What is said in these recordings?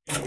Black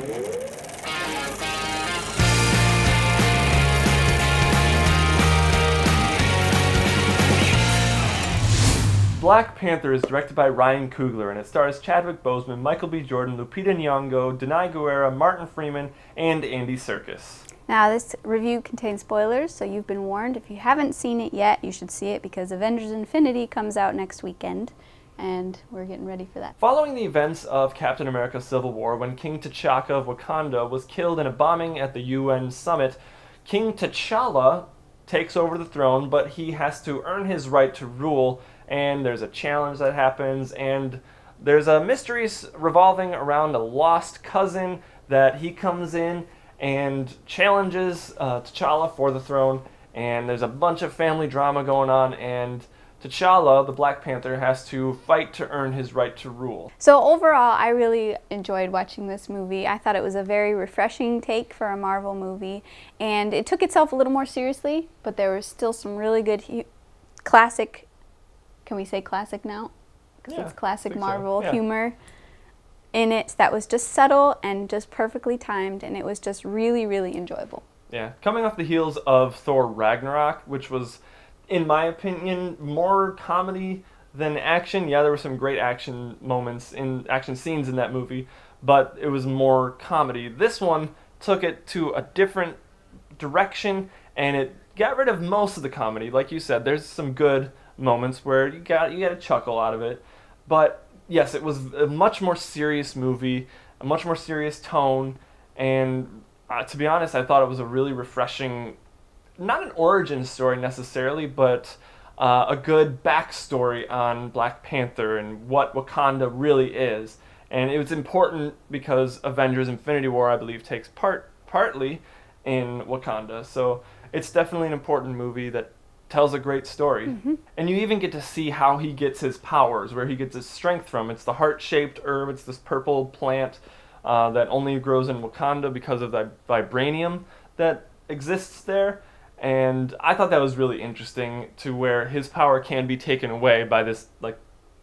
Panther is directed by Ryan Coogler, and it stars Chadwick Boseman, Michael B. Jordan, Lupita Nyong'o, Danai, Gurira, Martin Freeman, and Andy Serkis. Now, this review contains spoilers, so you've been warned. If you haven't seen it yet, you should see it because Avengers Infinity comes out next weekend, and we're getting ready for that. Following the events of Captain America Civil War, when King T'Chaka of Wakanda was killed in a bombing at the UN summit, King T'Challa takes over the throne, but he has to earn his right to rule, and there's a challenge that happens, and there's a mystery revolving around a lost cousin that he comes in and challenges T'Challa for the throne, and there's a bunch of family drama going on, and T'Challa, the Black Panther, has to fight to earn his right to rule. So overall, I really enjoyed watching this movie. I thought it was a very refreshing take for a Marvel movie, and it took itself a little more seriously, but there was still some really good classic, can we say classic now? Because it's classic Marvel humor in it that was just subtle and just perfectly timed, and it was just really, really enjoyable. Yeah, coming off the heels of Thor Ragnarok, which was, in my opinion, more comedy than action. Yeah, there were some great action moments, action scenes in that movie, but it was more comedy. This one took it to a different direction, and it got rid of most of the comedy. Like you said, there's some good moments where you got a chuckle out of it, but yes, it was a much more serious movie, a much more serious tone, and to be honest, I thought it was a really refreshing, not an origin story necessarily, but a good backstory on Black Panther and what Wakanda really is. And it was important because Avengers Infinity War, I believe, takes partly in Wakanda, so it's definitely an important movie that tells a great story. Mm-hmm. And you even get to see how he gets his powers, where he gets his strength from. It's the heart-shaped herb. It's this purple plant that only grows in Wakanda because of the vibranium that exists there. And I thought that was really interesting, to where his power can be taken away by this like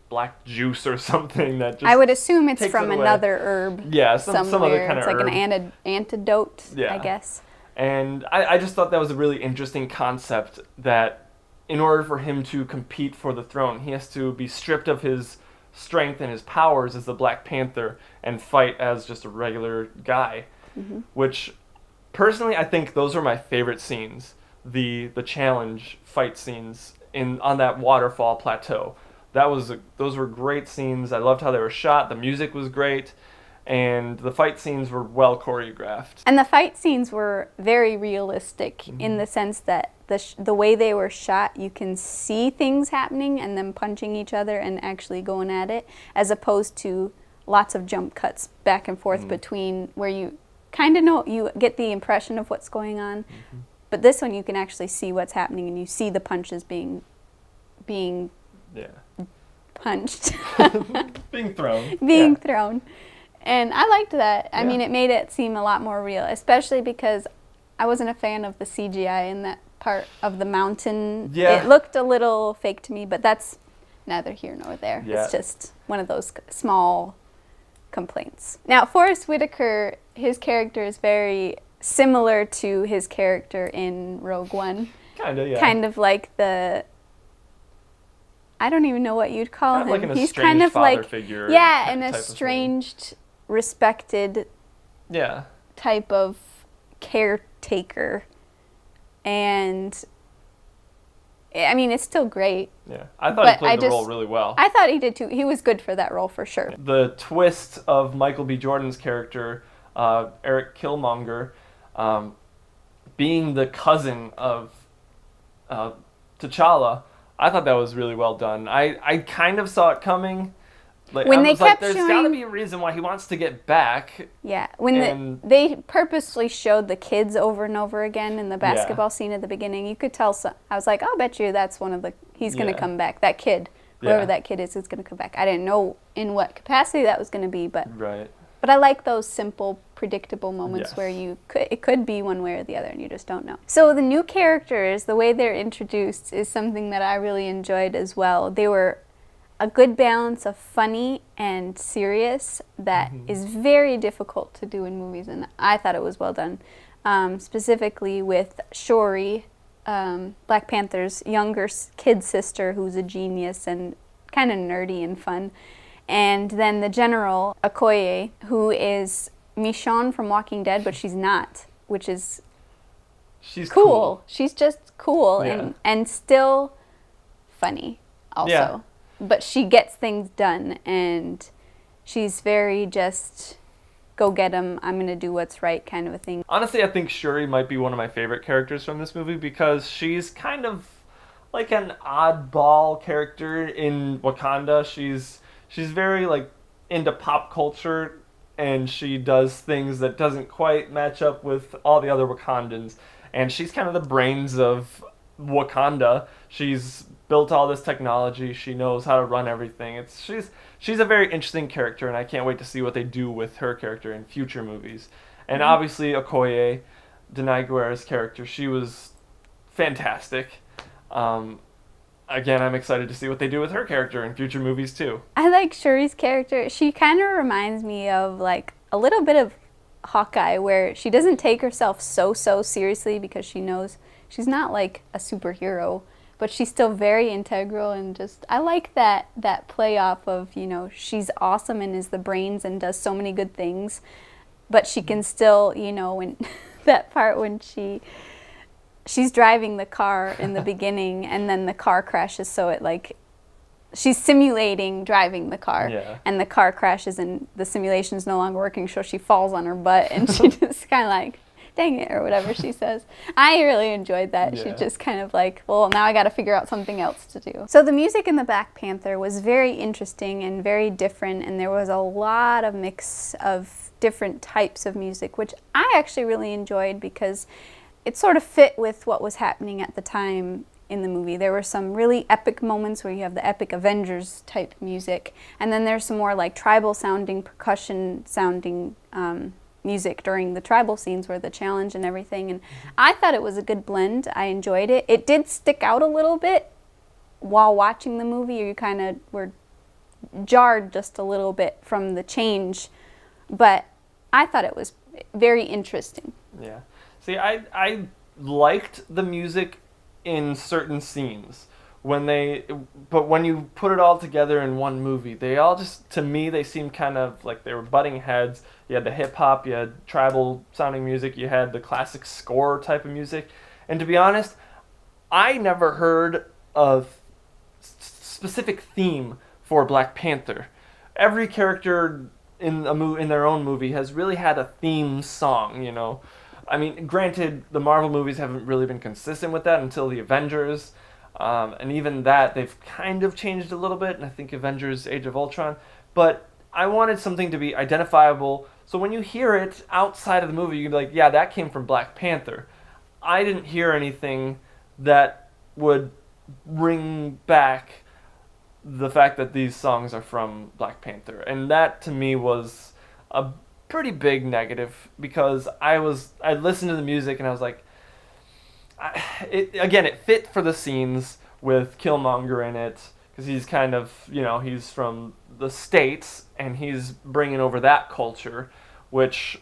black juice or something that just, I would assume it's from another herb. Yeah, some other kind of herb. It's like an antidote, I guess. And I just thought that was a really interesting concept, that in order for him to compete for the throne, he has to be stripped of his strength and his powers as the Black Panther and fight as just a regular guy. Mm-hmm. Which, personally, I think those are my favorite scenes. The challenge fight scenes on that waterfall plateau. Those were great scenes. I loved how they were shot. The music was great. And the fight scenes were well choreographed. And the fight scenes were very realistic in the sense that the way they were shot, you can see things happening and them punching each other and actually going at it, as opposed to lots of jump cuts back and forth between, where you kind of know, you get the impression of what's going on. Mm-hmm. But this one, you can actually see what's happening, and you see the punches being punched. Being thrown. Thrown. And I liked that. I mean, it made it seem a lot more real, especially because I wasn't a fan of the CGI in that part of the mountain. Yeah. It looked a little fake to me, but that's neither here nor there. Yeah. It's just one of those small complaints. Now, Forrest Whitaker, his character is very similar to his character in Rogue One. Kind of, yeah. Kind of like I don't even know what you'd call him. Like an He's estranged kind of father like, figure. Yeah, an estranged, respected type of caretaker. And I mean, it's still great. Yeah, I thought he played the role really well. I thought he did too. He was good for that role for sure. The twist of Michael B. Jordan's character, Eric Killmonger, being the cousin of T'Challa, I thought that was really well done. I kind of saw it coming. Like, when they kept there's got to be a reason why he wants to get back. Yeah, when they purposely showed the kids over and over again in the basketball scene at the beginning, you could tell. I was like, I'll bet you that's he's going to come back. That kid, whoever that kid is going to come back. I didn't know in what capacity that was going to be, but I like those simple, predictable moments where it could be one way or the other, and you just don't know. So the new characters, the way they're introduced, is something that I really enjoyed as well. a good balance of funny and serious that is very difficult to do in movies, and I thought it was well done. Specifically with Shuri, Black Panther's younger kid sister, who's a genius and kind of nerdy and fun. And then the General, Okoye, who is Michonne from Walking Dead, but she's not, which is cool. She's just cool and still funny also. Yeah. But she gets things done, and she's very just go get 'em, I'm going to do what's right kind of a thing. Honestly, I think Shuri might be one of my favorite characters from this movie because she's kind of like an oddball character in Wakanda. She's very like into pop culture, and she does things that doesn't quite match up with all the other Wakandans. And she's kind of the brains of Wakanda. She's built all this technology. She knows how to run everything. She's a very interesting character, and I can't wait to see what they do with her character in future movies. And obviously Okoye, Danai Gurira's character, she was fantastic. Again, I'm excited to see what they do with her character in future movies too. I like Shuri's character. She kind of reminds me of like a little bit of Hawkeye, where she doesn't take herself so seriously because she knows she's not like a superhero, but she's still very integral, and just I like that play off of, you know, she's awesome and is the brains and does so many good things, but she can still, you know, when that part when she's driving the car in the beginning and then the car crashes, so it like she's simulating driving the car, and the car crashes and the simulation's no longer working, so she falls on her butt and she just kind of like, dang it, or whatever she says. I really enjoyed that. She just kind of like, well, now I got to figure out something else to do. So the music in the Black Panther was very interesting and very different, and there was a lot of mix of different types of music, which I actually really enjoyed because it sort of fit with what was happening at the time in the movie. There were some really epic moments where you have the epic Avengers type music, and then there's some more like tribal sounding, percussion sounding music during the tribal scenes where the challenge and everything, and I thought it was a good blend. I enjoyed it. It did stick out a little bit while watching the movie. You kind of were jarred just a little bit from the change, but I thought it was very interesting. Yeah. See, I liked the music in certain scenes but when you put it all together in one movie, they all just, to me, they seemed kind of like they were butting heads. You had the hip hop, you had tribal sounding music, you had the classic score type of music, and to be honest, I never heard a specific theme for Black Panther. Every character in their own movie has really had a theme song, you know. I mean, granted, the Marvel movies haven't really been consistent with that until the Avengers, and even that, they've kind of changed a little bit, and I think Avengers Age of Ultron, but I wanted something to be identifiable, so when you hear it outside of the movie, you can be like, yeah, that came from Black Panther. I didn't hear anything that would bring back the fact that these songs are from Black Panther, and that, to me, was a pretty big negative, because I listened to the music and I was like, it fit for the scenes with Killmonger in it, because he's kind of, you know, he's from the States and he's bringing over that culture, which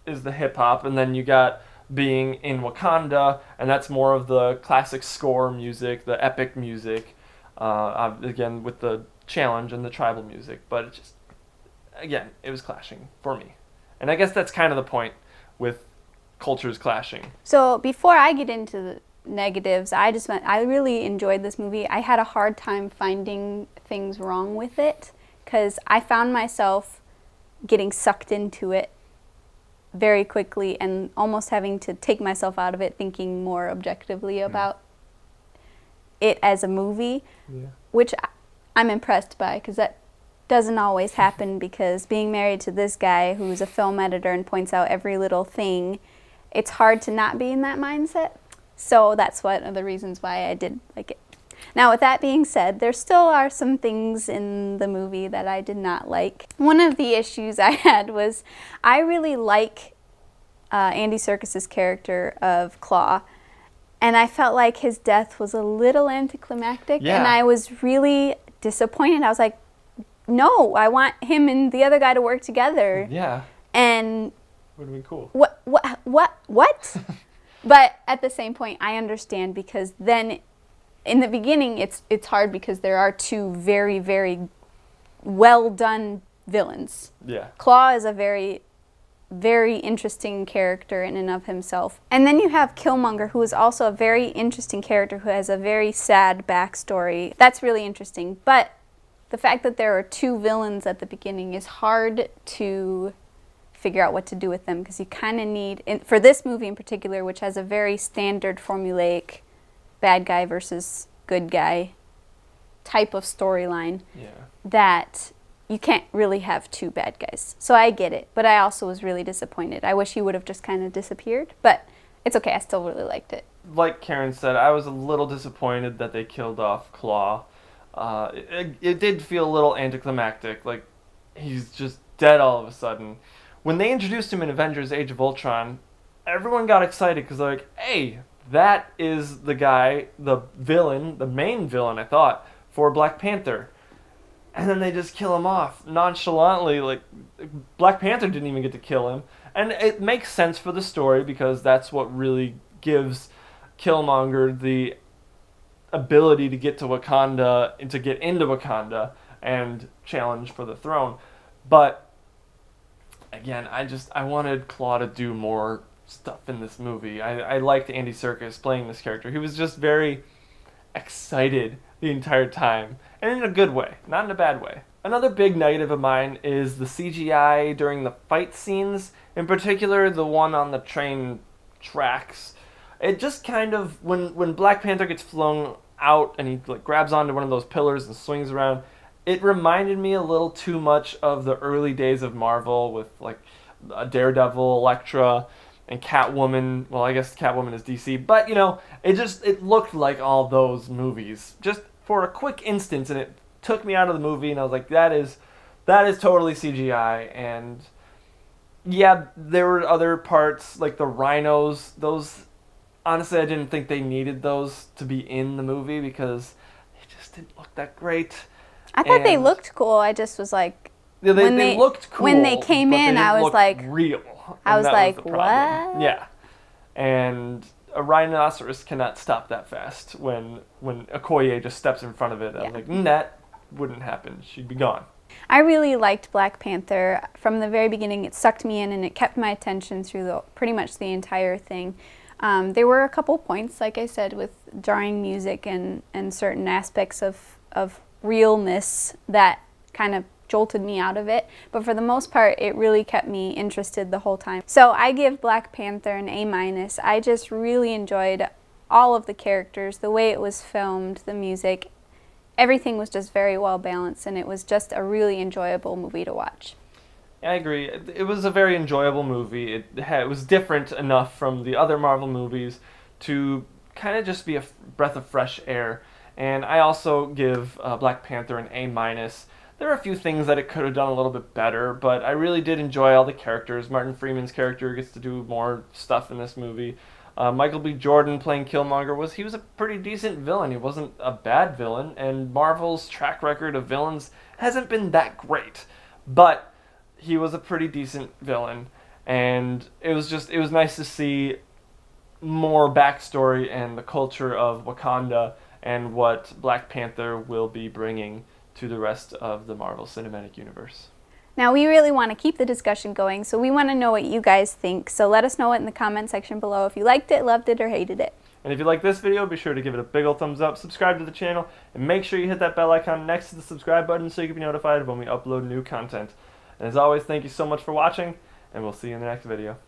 is the hip hop, and then you got being in Wakanda, and that's more of the classic score music, the epic music, again with the challenge and the tribal music, but it just, again, it was clashing for me. And I guess that's kind of the point with cultures clashing. So before I get into the negatives, I really enjoyed this movie. I had a hard time finding things wrong with it because I found myself getting sucked into it very quickly and almost having to take myself out of it, thinking more objectively about it as a movie, which I'm impressed by, because that doesn't always happen, because being married to this guy who's a film editor and points out every little thing, it's hard to not be in that mindset. So that's one of the reasons why I did like it. Now, with that being said, there still are some things in the movie that I did not like. One of the issues I had was I really like Andy Serkis's character of Claw, and I felt like his death was a little anticlimactic, and I was really disappointed. I was like, no, I want him and the other guy to work together. Yeah. And would have been cool. What? But at the same point, I understand, because then in the beginning, it's hard because there are two very, very well done villains. Yeah. Claw is a very, very interesting character in and of himself. And then you have Killmonger, who is also a very interesting character who has a very sad backstory. That's really interesting. But the fact that there are two villains at the beginning is hard to figure out what to do with them, because you kind of need, for this movie in particular, which has a very standard formulaic bad guy versus good guy type of storyline, that you can't really have two bad guys. So I get it, but I also was really disappointed. I wish he would have just kind of disappeared, but it's okay. I still really liked it. Like Karen said, I was a little disappointed that they killed off Claw. It did feel a little anticlimactic, like he's just dead all of a sudden. When they introduced him in Avengers Age of Ultron, everyone got excited because they're like, hey, that is the guy, the villain, the main villain, I thought, for Black Panther. And then they just kill him off nonchalantly. Like, Black Panther didn't even get to kill him. And it makes sense for the story, because that's what really gives Killmonger the ability to get to Wakanda and to get into Wakanda and challenge for the throne. But again, I wanted Claw to do more stuff in this movie. I liked Andy Serkis playing this character. He was just very excited the entire time, and in a good way, not in a bad way. Another big negative of mine is the CGI during the fight scenes, in particular the one on the train tracks. It just kind of, when Black Panther gets flown out and he like grabs onto one of those pillars and swings around, it reminded me a little too much of the early days of Marvel with like Daredevil, Elektra, and Catwoman. Well, I guess Catwoman is DC, but you know, it looked like all those movies just for a quick instant, and it took me out of the movie, and I was like, that is totally CGI. And yeah, there were other parts like the rhinos. Those, honestly, I didn't think they needed those to be in the movie because they just didn't look that great. I thought they looked cool. I just was like, yeah, they looked cool. When they came in, I was like, real. I was like, what? Yeah, and a rhinoceros cannot stop that fast. When Okoye just steps in front of it, I was like, that wouldn't happen. She'd be gone. I really liked Black Panther from the very beginning. It sucked me in, and it kept my attention through pretty much the entire thing. There were a couple points, like I said, with jarring music and certain aspects of realness that kind of jolted me out of it, but for the most part it really kept me interested the whole time. So I give Black Panther an A-. I just really enjoyed all of the characters, the way it was filmed, the music, everything was just very well balanced, and it was just a really enjoyable movie to watch. I agree. It was a very enjoyable movie. It was different enough from the other Marvel movies to kind of just be a breath of fresh air. And I also give Black Panther an A-. There are a few things that it could have done a little bit better, but I really did enjoy all the characters. Martin Freeman's character gets to do more stuff in this movie. Michael B. Jordan playing Killmonger he was a pretty decent villain. He wasn't a bad villain, and Marvel's track record of villains hasn't been that great. But he was a pretty decent villain, and it was nice to see more backstory and the culture of Wakanda and what Black Panther will be bringing to the rest of the Marvel Cinematic Universe. Now, we really want to keep the discussion going, so we want to know what you guys think. So let us know it in the comment section below if you liked it, loved it, or hated it. And if you like this video, be sure to give it a big old thumbs up, subscribe to the channel, and make sure you hit that bell icon next to the subscribe button so you can be notified when we upload new content. And as always, thank you so much for watching, and we'll see you in the next video.